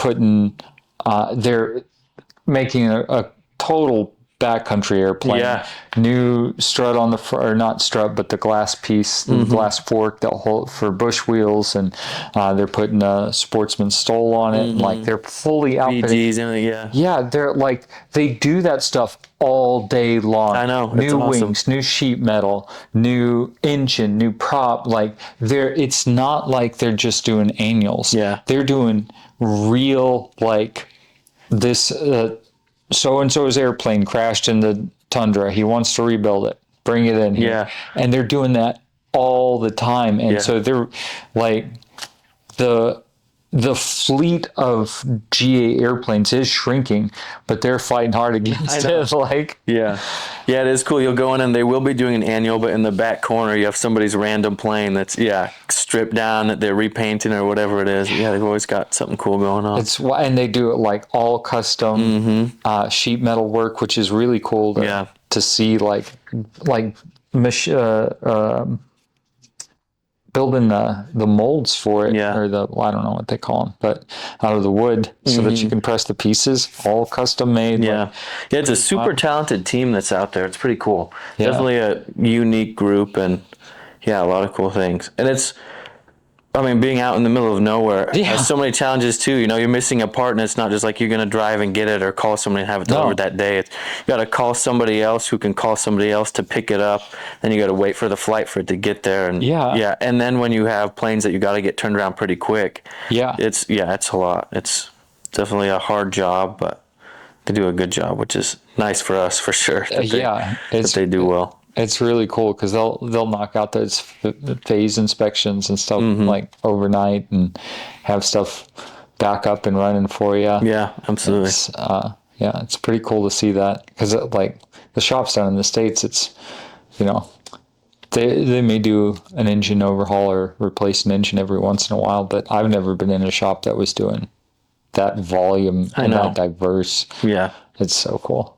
making a total backcountry airplane. Yeah. New strut on the front, or not strut, but the glass piece, the glass fork that hold for bush wheels, and they're putting a Sportsman stole on it. And, like, they're fully outfitted. VGs and Yeah, they're like, they do that stuff all day long. I know. New awesome. wings, new sheet metal, new engine, new prop. Like, it's not like they're just doing annuals. Yeah. They're doing real, like, this so-and-so's airplane crashed in the tundra. He wants to rebuild it. Bring it in here. Yeah. And they're doing that all the time. And so they're like, the fleet of GA airplanes is shrinking, but they're fighting hard against it. Like, yeah, it is cool. You'll go in and they will be doing an annual, but in the back corner you have somebody's random plane that's stripped down, that they're repainting or whatever it is. Yeah, they've always got something cool going on. And they do it like all custom sheet metal work, which is really cool to see. Like building the molds for it, or I don't know what they call them, but out of the wood, so that you can press the pieces, all custom made. Yeah, it's a super talented team that's out there. It's pretty cool. Definitely a unique group, and a lot of cool things. And being out in the middle of nowhere has so many challenges too. You know, you're missing a part, and it's not just like you're going to drive and get it or call somebody and have it delivered that day. You got to call somebody else who can call somebody else to pick it up. Then you got to wait for the flight for it to get there. And and then when you have planes that you got to get turned around pretty quick, it's a lot. It's definitely a hard job, but they do a good job, which is nice for us for sure. That they do well. It's really cool because they'll knock out those phase inspections and stuff like overnight and have stuff back up and running for you. Yeah, absolutely. It's pretty cool to see that because like the shops down in the States, it's They may do an engine overhaul or replace an engine every once in a while, but I've never been in a shop that was doing that volume and that diverse. Yeah. It's so cool.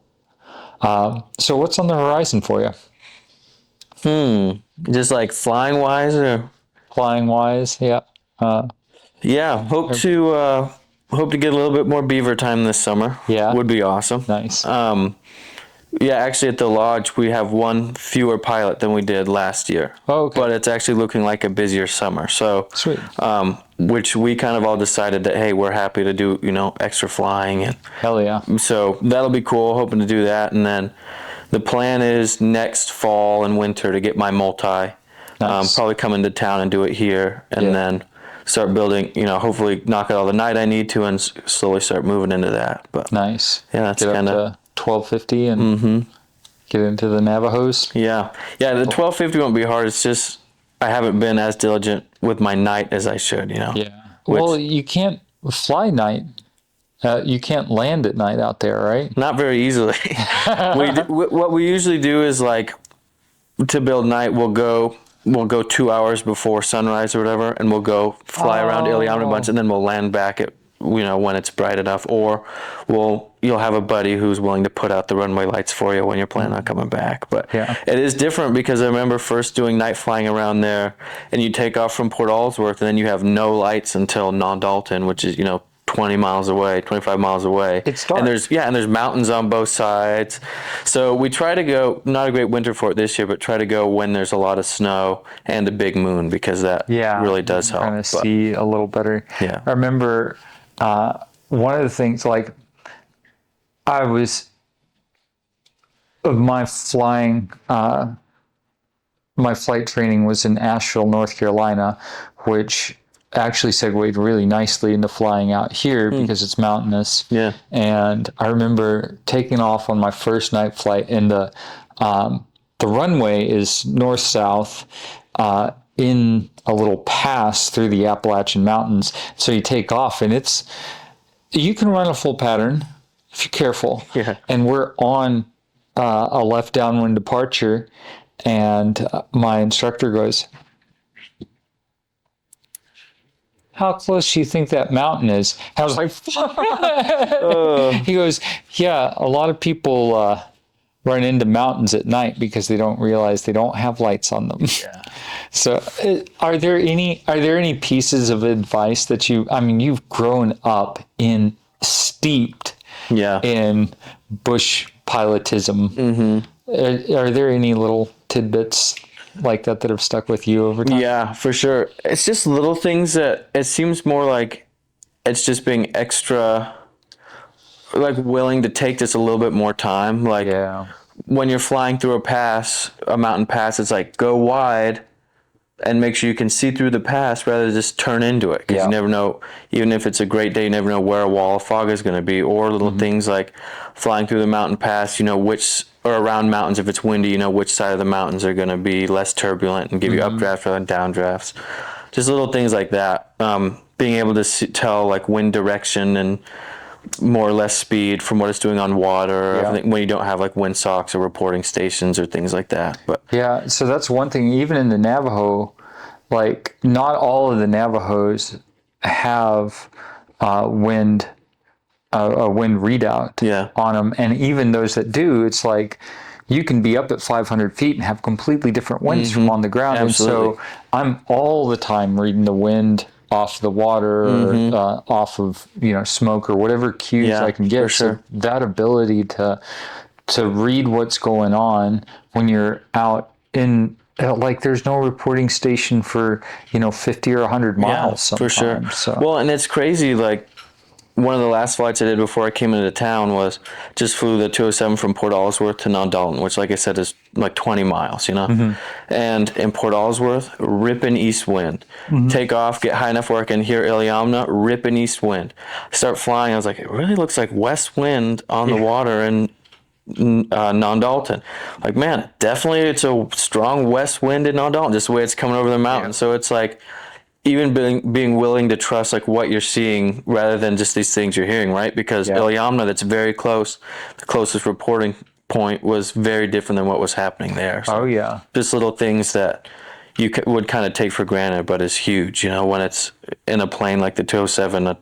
So what's on the horizon for you? Just like flying wise or Flying wise? Yeah. yeah, hope to get a little bit more beaver time this summer. Yeah. Would be awesome. Nice. Yeah, actually at the lodge we have one fewer pilot than we did last year. Oh, okay. But it's actually looking like a busier summer. So Sweet. Which we kind of all decided that hey, we're happy to do, extra flying, and Hell yeah. so that'll be cool, hoping to do that. And then the plan is next fall and winter to get my multi. Nice. Probably come into town and do it here, and then start building, hopefully knock out all the night I need to and slowly start moving into that. But Nice. yeah, that's Get kind up of to 1250 and get into the Navajos. yeah. The 1250 won't be hard. It's just I haven't been as diligent with my night as I should, Yeah. Well, you can't fly night. You can't land at night out there, right? Not very easily. What we usually do is like to build night, we'll go 2 hours before sunrise or whatever, and we'll go fly around Iliamna a bunch, and then we'll land back at when it's bright enough, or you'll have a buddy who's willing to put out the runway lights for you when you're planning on coming back. But it is different because I remember first doing night flying around there, and you take off from Port Alsworth, and then you have no lights until Non-Dalton, which is 20 miles away, 25 miles away. It's dark. And there's mountains on both sides. So we try to go, not a great winter for it this year, but try to go when there's a lot of snow and a big moon, because that really does help. Kind of see a little better. Yeah. I remember one of the things, like my flight training was in Asheville, North Carolina, which actually segued really nicely into flying out here because it's mountainous. Yeah. And I remember taking off on my first night flight, and the runway is north-south in a little pass through the Appalachian Mountains. So you take off, and you can run a full pattern if you're careful. Yeah. And we're on a left downwind departure, and my instructor goes, "How close do you think that mountain is?" I was like, He goes, "Yeah, a lot of people run into mountains at night because they don't realize they don't have lights on them." Yeah. So are there any pieces of advice that you've grown up steeped in bush pilotism. Are there any little tidbits like that have stuck with you over time? Yeah, for sure. It's just little things that it seems more like it's just being extra, like willing to take just a little bit more time. Like when you're flying through a mountain pass, it's like go wide and make sure you can see through the pass rather than just turn into it. Because you never know, even if it's a great day, you never know where a wall of fog is going to be. Or little things like flying through the mountain pass, or around mountains, if it's windy, which side of the mountains are going to be less turbulent and give you updraft rather than downdrafts. Just little things like that. Being able to tell like wind direction and more or less speed from what it's doing on water, when you don't have like wind socks or reporting stations or things like that. But so that's one thing. Even in the Navajo, like not all of the Navajos have wind readout on them, and even those that do, it's like you can be up at 500 feet and have completely different winds from on the ground. Absolutely. And so I'm all the time reading the wind off the water or off of smoke or whatever cues I can get. For sure. So that ability to read what's going on when you're out in like there's no reporting station for 50 or 100 miles sometimes. For sure. So. Well, and it's crazy, like one of the last flights I did before I came into town was just flew the 207 from Port Alsworth to Non-Dalton, which, like I said, is like 20 miles, And in Port Alsworth, ripping east wind. Take off, get high enough where I can hear Iliamna, ripping east wind. Start flying, I was like, it really looks like west wind on the water in Non-Dalton. Like, man, definitely it's a strong west wind in Non-Dalton, just the way it's coming over the mountain. So it's like, even being willing to trust like what you're seeing rather than just these things you're hearing, right? Because Iliamna, that's very close, the closest reporting point was very different than what was happening there. So Oh yeah. just little things that you would kind of take for granted, but is huge. When it's in a plane like the 207, a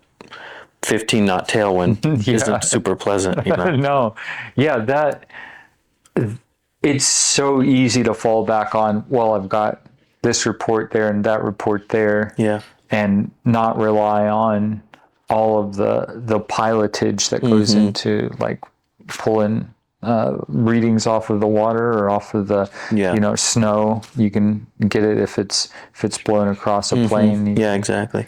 15 knot tailwind isn't super pleasant. No. Yeah, it's so easy to fall back on, well, I've got this report there and that report there. Yeah. And not rely on all of the pilotage that goes into like pulling readings off of the water or off of the snow. You can get it if it's blowing across a plane. Yeah, exactly.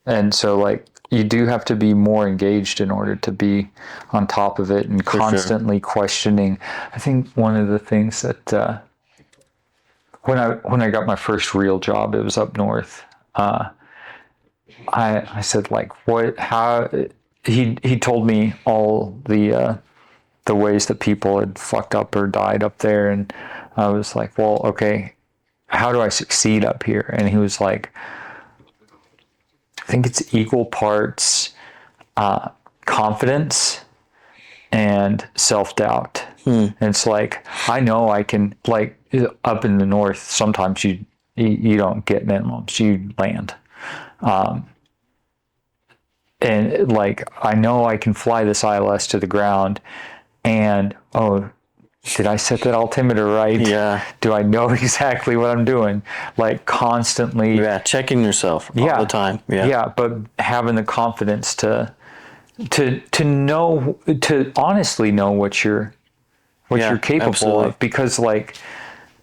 And so like you do have to be more engaged in order to be on top of it and constantly questioning. I think one of the things that when I got my first real job, it was up north. I said like, how he told me all the ways that people had fucked up or died up there, and I was like, well, okay, how do I succeed up here? And he was like, I think it's equal parts confidence and self-doubt. And it's like, I know I can, like up in the north, sometimes you don't get minimums, you land. And like, I know I can fly this ILS to the ground and, oh, did I set that altimeter right? Yeah. Do I know exactly what I'm doing? Like constantly. Yeah, checking yourself all the time. Yeah. Yeah, but having the confidence to know, to honestly know what you're capable of, because like,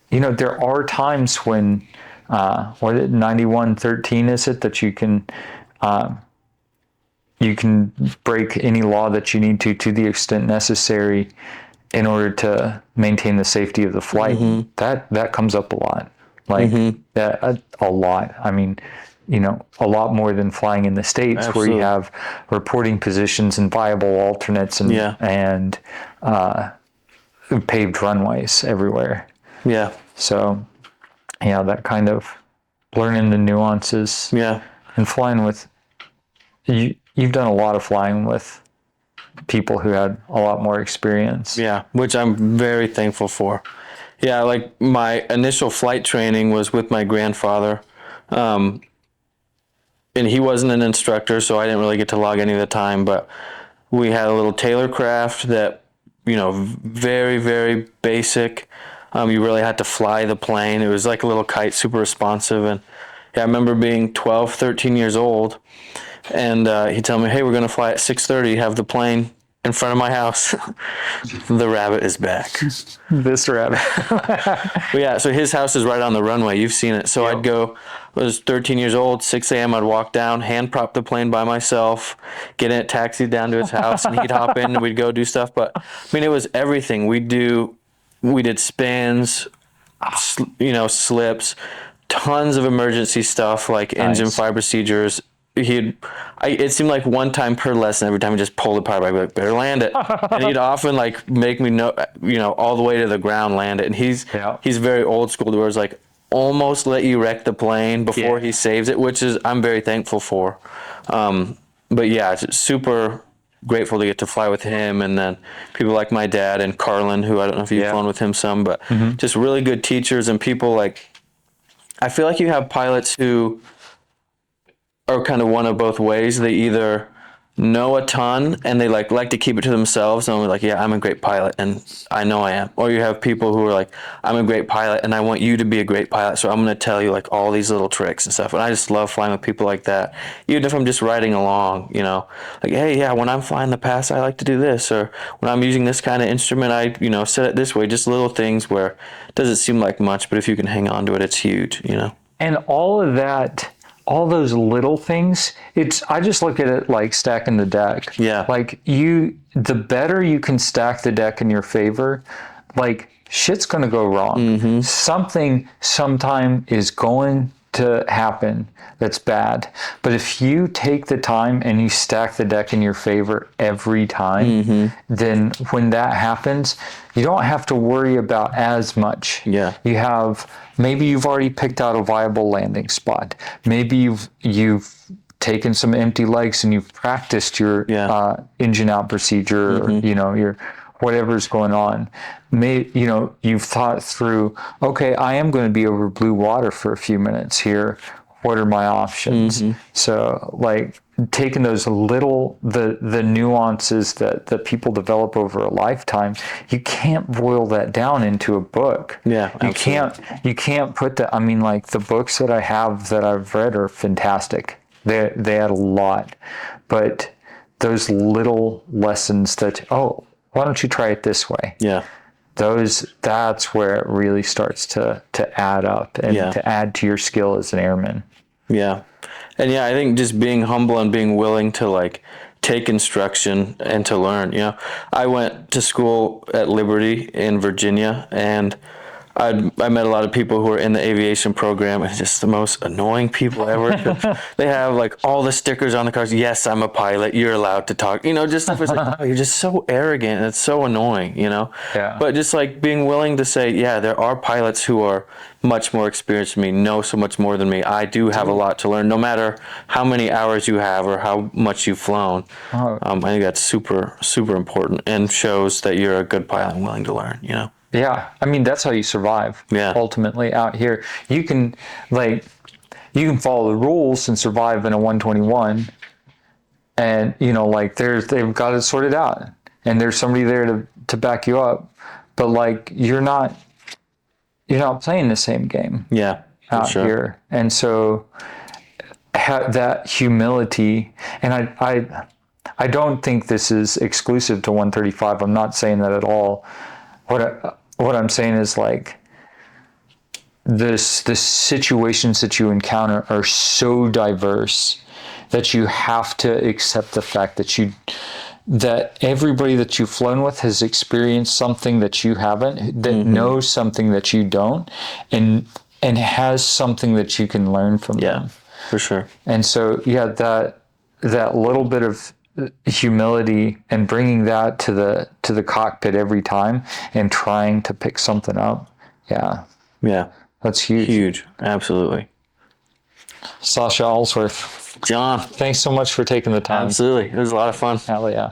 there are times when, what is it, 9113 is it, that you can break any law that you need to the extent necessary in order to maintain the safety of the flight. That comes up a lot, like a lot. I mean, a lot more than flying in the States. Absolutely. Where you have reporting positions and viable alternates and paved runways everywhere. Yeah. So, yeah, that kind of learning the nuances. Yeah. And flying with you've done a lot of flying with people who had a lot more experience. Yeah, which I'm very thankful for. Yeah, like my initial flight training was with my grandfather. And he wasn't an instructor, so I didn't really get to log any of the time, but we had a little Taylor craft that, very, very basic. You really had to fly the plane. It was like a little kite, super responsive. And yeah, I remember being 12, 13 years old, and he'd tell me, hey, we're going to fly at 6:30, have the plane in front of my house. The rabbit is back. This rabbit. Yeah, so his house is right on the runway. You've seen it. So I'd go, I was 13 years old, 6 a.m. I'd walk down, hand prop the plane by myself, get in it, taxi down to his house, and he'd hop in and we'd go do stuff. But, I mean, it was everything. We did spins, slips, tons of emergency stuff like engine fire procedures. It seemed like one time per lesson, every time he just pulled the power back, like, better land it. And he'd often like make me know, all the way to the ground, land it. And he's very old school, where it's like almost let you wreck the plane before he saves it, which is, I'm very thankful for. But yeah, it's super grateful to get to fly with him. And then people like my dad and Carlin, who I don't know if you've flown with him some, but just really good teachers and people like, I feel like you have pilots who are kind of one of both ways. They either know a ton and they like to keep it to themselves and we're like, yeah, I'm a great pilot and I know I am. Or you have people who are like, I'm a great pilot and I want you to be a great pilot, so I'm going to tell you like all these little tricks and stuff. And I just love flying with people like that. Even if I'm just riding along, like, hey, yeah, when I'm flying the pass, I like to do this, or when I'm using this kind of instrument, I set it this way. Just little things where it doesn't seem like much, but if you can hang on to it, it's huge. And all of that, all those little things, I just look at it like stacking the deck. Yeah. Like the better you can stack the deck in your favor, like shit's going to go wrong. Something sometime is going to happen that's bad. But if you take the time and you stack the deck in your favor every time, then when that happens, you don't have to worry about as much. Yeah. Maybe you've already picked out a viable landing spot. Maybe you've taken some empty legs and you've practiced your engine out procedure, or whatever's going on. You've thought through, okay, I am going to be over blue water for a few minutes here. What are my options? So like taking those the nuances that people develop over a lifetime, you can't boil that down into a book. Yeah, you can't put that. I mean, like the books that I have that I've read are fantastic. They add a lot, but those little lessons that, oh, why don't you try it this way? Yeah. That's where it really starts to add up and to add to your skill as an airman. Yeah. And yeah, I think just being humble and being willing to like take instruction and to learn, I went to school at Liberty in Virginia, and I met a lot of people who are in the aviation program, and just the most annoying people ever. They have like all the stickers on the cars. Yes, I'm a pilot. You're allowed to talk. Just stuff is like, oh, you're just so arrogant, and it's so annoying. Yeah. But just like being willing to say, yeah, there are pilots who are much more experienced than me, know so much more than me. I do have a lot to learn, no matter how many hours you have or how much you've flown. I think that's super, super important, and shows that you're a good pilot and willing to learn. Yeah, I mean that's how you survive. Yeah. Ultimately, out here, you can follow the rules and survive in a 121, and they've got it sorted out, and there's somebody there to back you up, but like you're not playing the same game. Yeah, out here, and so that humility, and I don't think this is exclusive to 135. I'm not saying that at all. What I'm saying is like the situations that you encounter are so diverse that you have to accept the fact that everybody that you've flown with has experienced something that you haven't, that knows something that you don't, and has something that you can learn from them. For sure. And so that little bit of humility and bringing that to the cockpit every time and trying to pick something up. Yeah, that's huge. Absolutely. Sasha Alsworth, John, thanks so much for taking the time. Absolutely, it was a lot of fun. Hell yeah.